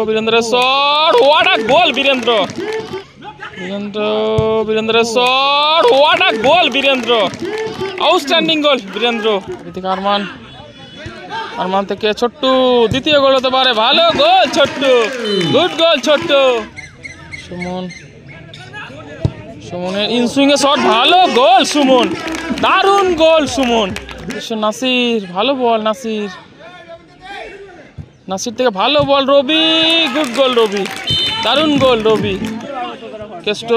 Virendra shot. What a goal, Virendra! Virendra shot. What a goal, Virendra! Outstanding goal, Virendra. এদিকে আরমান থেকে ছোট্টু দ্বিতীয় গোল হতে পারে। ভালো গোল ছোট্টু, গুড গোল ছোট্টু। সুমনের ইনসুইং এ শট, ভালো গোল সুমন, দারুণ গোল সুমন। নাসির, ভালো বল নাসির থেকে ভালো বল রবি, গুড গোল রবি, দারুণ গোল রবি। কেষ্ট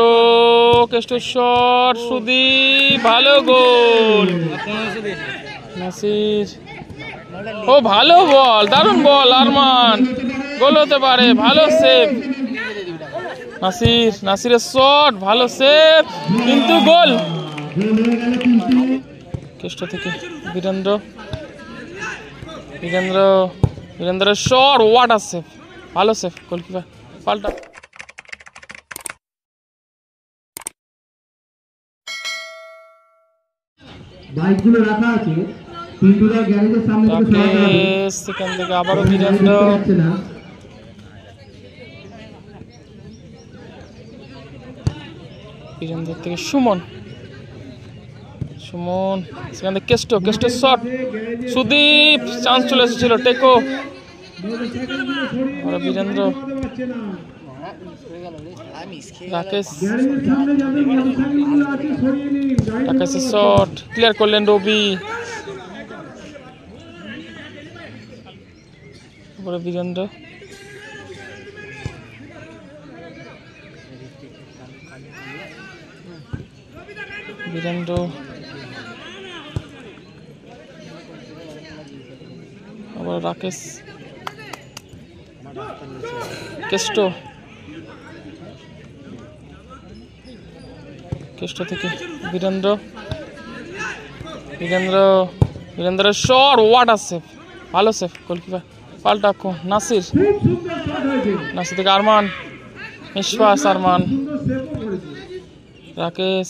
শট, সুদীপ, ভালো গোল নাসির। ও ভালো বল, দারুণ বল আরমান, গোল হতে পারে। ভালো সেভ নাসিরের শট, ভালো সেভ কিন্তু গোল। কেষ্ট থেকে Birendra shot, what a save, ভালো সেভ গোলকিপার পাল্টা। বাইকগুলো রাখা আছে পিন্টুদার গ্যারেজের সামনে থেকে সরাতে হবে। সেখান থেকে আবারও বীরেন্দ্র থেকে সুমন সেখান থেকে কেষ্ট শট, সুদীপ, চান্স চলে এসেছিল, টেকো বীরেন্দ্র, রাকেশের শট ক্লিয়ার করলেন রবি, বীরেন্দ্র আবার রাকেশ, কেষ্ট থেকে Birendra shot, what a save, ভালো সেভ গোলকিপার পাল্টা। নাসির থেকে আরমান, মিশফাস, আরমান, রাকেশ,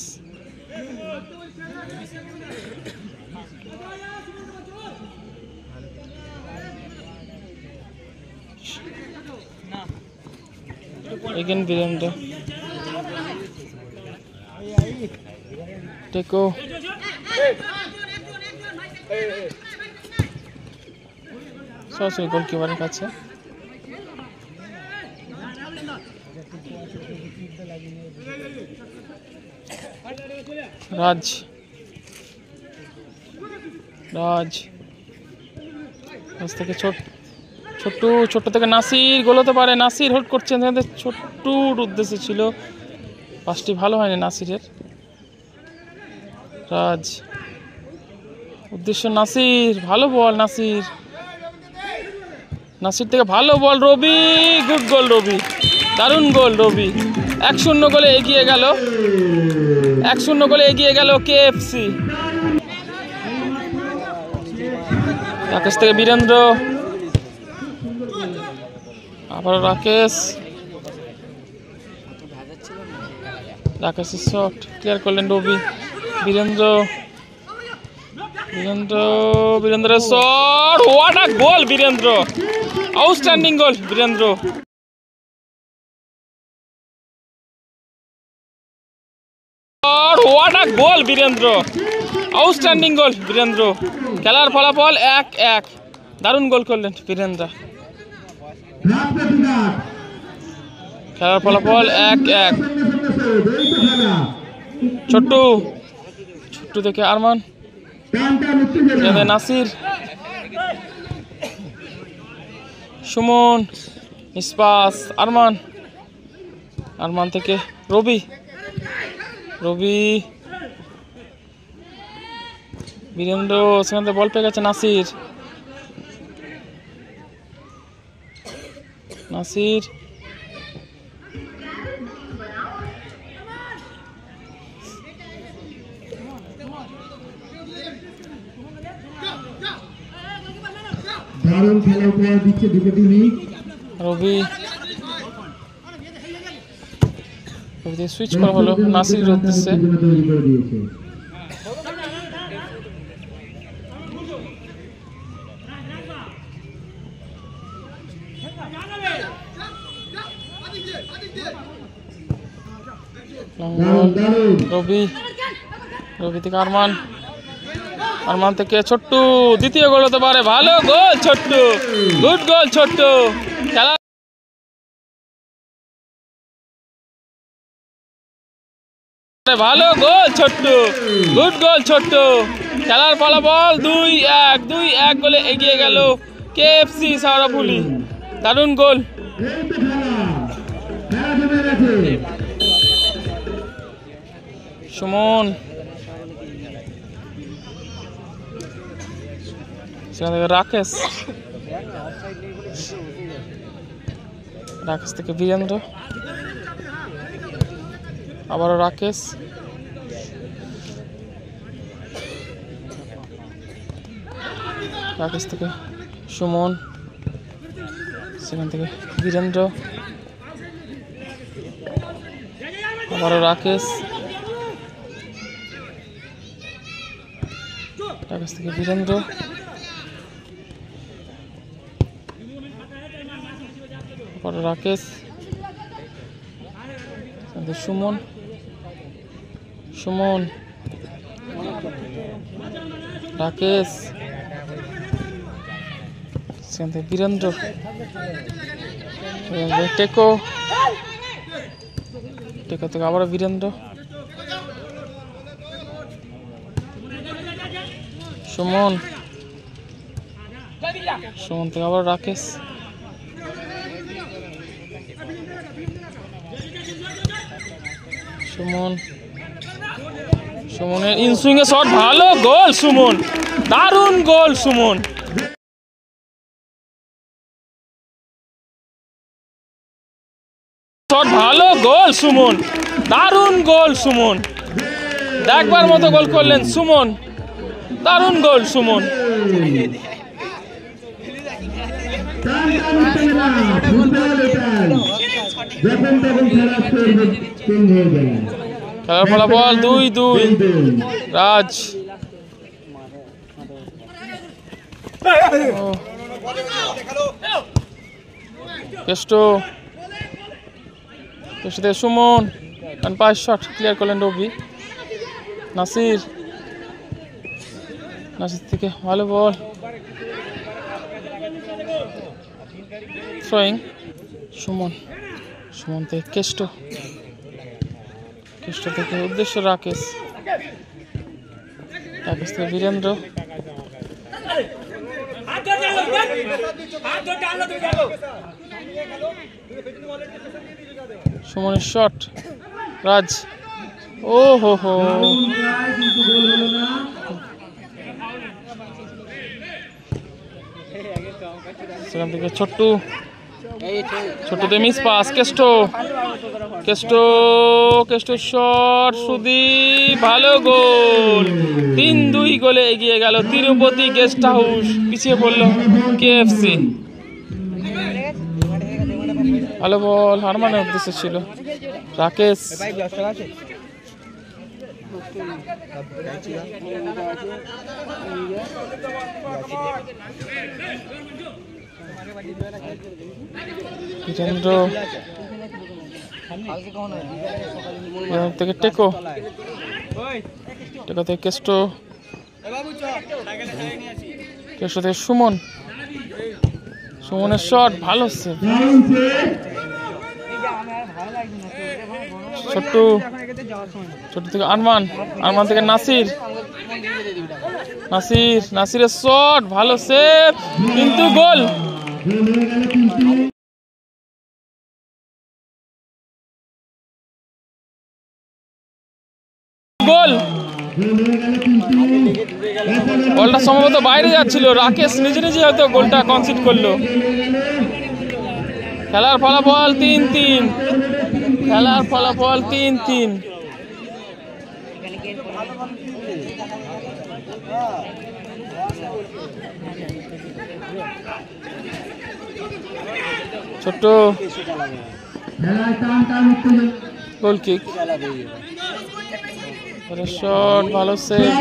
again বীরেন্দ্র, টেকো, সরাসরি গোলকিপারের কাছে। রাজ থেকে ছোট্ট থেকে নাসির, গোল হতে পারে। নাসির হোল্ড করছেন, ছোট্টুর উদ্দেশ্যে ছিল, পাঁচটি ভালো হয়নি নাসিরের। রাজ উদ্দেশ্য নাসির, ভালো বল নাসির থেকে ভালো বল রবি, গুড গোল রবি, দারুণ গোল রবি। 1-0 গোলে এগিয়ে গেল কেএফসি। রাকেশ থেকে বীরেন্দ্র, আবার রাকেশের শট ক্লিয়ার করলেন রবি, বীরেন্দ্রের shot, what a goal Birendra, outstanding goal Birendra. What a goal Birendra, outstanding goal Birendra. খেলার ফলাফল 1-1, দারুণ গোল করলেন বীরেন্দ্র। খেলার ফলাফল 1-1। ছোট্টু থেকে আরমান, নাসির, সুমন, ইসপাস, আরমান থেকে রবি, বীরেন্দ্র সেখান থেকে বল পেয়ে গেছে নাসির, দারুণ খেলা উপহার দিচ্ছে দুটো টিমই। রবি সুইচ করা হলো নাসিরের উদ্দেশ্যে। রবি থেকে আরমান, আরমান থেকে ছোট্টু, দ্বিতীয় গোল হতে পারে, ভালো গোল ছোট্টু, গুড গোল ছোট্টু। খেলা ভালো গোল ছোট্টু, গুড গোল ছোট্টু। খেলার ফলাফল 2-1 গোলে এগিয়ে গেল কেএফসি শেওড়াফুলি। দারুণ গোল। সুমন, সেখান থেকে রাকেশ, রাকেশ থেকে বীরেন্দ্র, আবারও রাকেশ, রাকেশ থেকে সুমন, সেখান থেকে বীরেন্দ্র, আবারও রাকেশ, রাকেশ থেকে বীরেন্দ্র, আবারও রাকেশ, সুমন, সুমন, রাকেশ, সেখান থেকে বীরেন্দ্র, টেকো, টেকো থেকে আবারও বীরেন্দ্র, সুমন, সুমন থেকে আবার রাকেশ, সুমন, সুমনের ইনসুইং এ শট, ভালো গোল সুমন, দারুণ গোল সুমন। শট, ভালো গোল সুমন, দারুণ গোল সুমন, দেখবার মতো গোল করলেন সুমন, দারুণ গোল সুমন। খেলার ফলাফল 2-2 রাজ। কেষ্ট, কেষ্ট থেকে সুমন, পাঁচ শট ক্লিয়ার করলেন রবি। নাসির, নাসির থেকে ভালো বল, থ্রোয়িং, সুমন, সুমন থেকে কেষ্ট, কেষ্ট থেকে উদ্দেশ্য রাকেশ, রাকেশ থেকে বীরেন্দ্র, সুমনের শট, রাজ, ও হো হো, সেখান থেকে ছোট্টু, ছোট্টুতে miss pass, Keshto, Keshto, Keshto shot, Sudip, ভালো গোল। 3-2 গোলে এগিয়ে গেল তিরুপতি গেস্ট হাউস, পিছিয়ে পড়ল কেএফসি। ভালো বল, হারমানের উদ্দেশ্য ছিল রাকেশ, বীরেন্দ্র থেকে টেকো, টেকো থেকে কেষ্ট, কেষ্ট থেকে সুমন, সুমনের শট, ভালো সেভ। ছোট্টু, ছোট্টু থেকে আরমান, আরমান থেকে নাসির, নাসির, নাসিরের শট, ভালো সেভ, কিন্তু গোল। গোল, বলটা সম্ভবত বাইরে যাচ্ছিল, রাকেশ নিজে নিজে হয়তো গোলটা কনসিড করলো। খেলার ফলাফল 3-3, খেলার ফলাফল 3-3। ছোট্ট গোল কিক, শট, ভালো সেভ,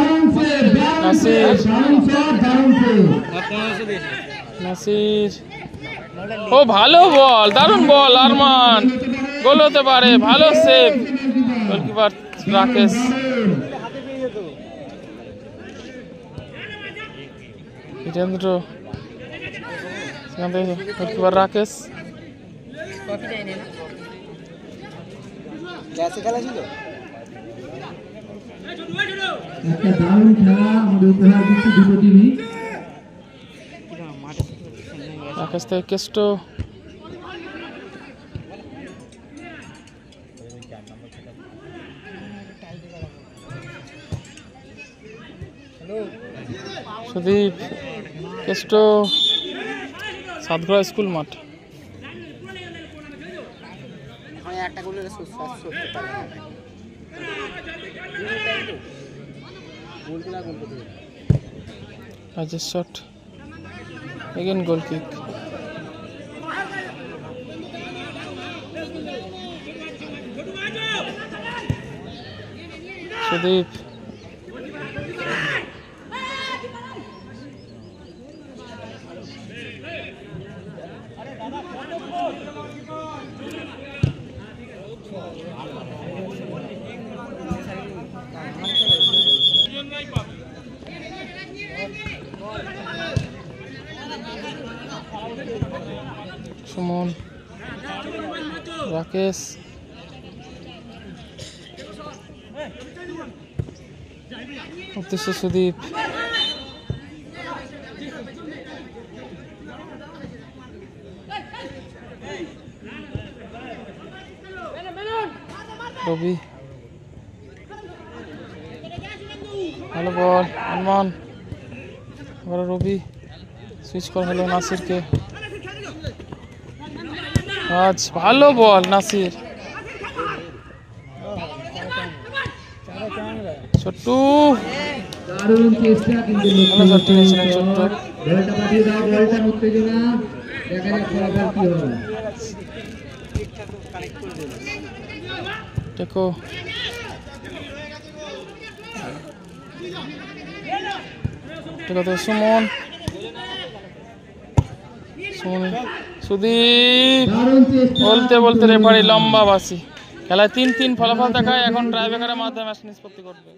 নাসির, নাসির, ও ভালো বল, দারুণ বল আরমান, গোল হতে পারে, ভালো সেভ গোলকিপার রাকেশ। বীরেন্দ্র, সেখান থেকে গোলকিপার রাকেশ। একটা দারুণ খেলা আমাদের উপহার দিচ্ছে দুটো টিমই। রাকেশ থেকে কেষ্ট, সুদীপ, কেষ্ট, সাতঘড়া স্কুল মাঠ। রাজেশ শট, এগেন গোল কিক। সুদীপ, সুমন, রাকেশ, উদ্দেশ্য সুদীপ, রবি, ভালো বল আরমান, এবার রবি, সুইচ করা হলো নাসিরকে। আজ ভালো বল নাসির, ছোট্টু, দারুণ চেষ্টা কিন্তু ভালো শট নিয়েছিলেন ছোট্টু। বলটা পাঠিয়ে দাও, বলটা উত্তেজনা, দেখা যাক ফলাফল কি হবে। দেখো দেখো তো সুমন, সুমন, সুদীপ, দারুণ চেষ্টা বলতে বলতে রেফারি লম্বা বাসি। খেলায় 3-3 ফলাফল দেখায়, এখন ট্রাইব্রেকারের মাধ্যমে ম্যাচ নিষ্পত্তি করবে।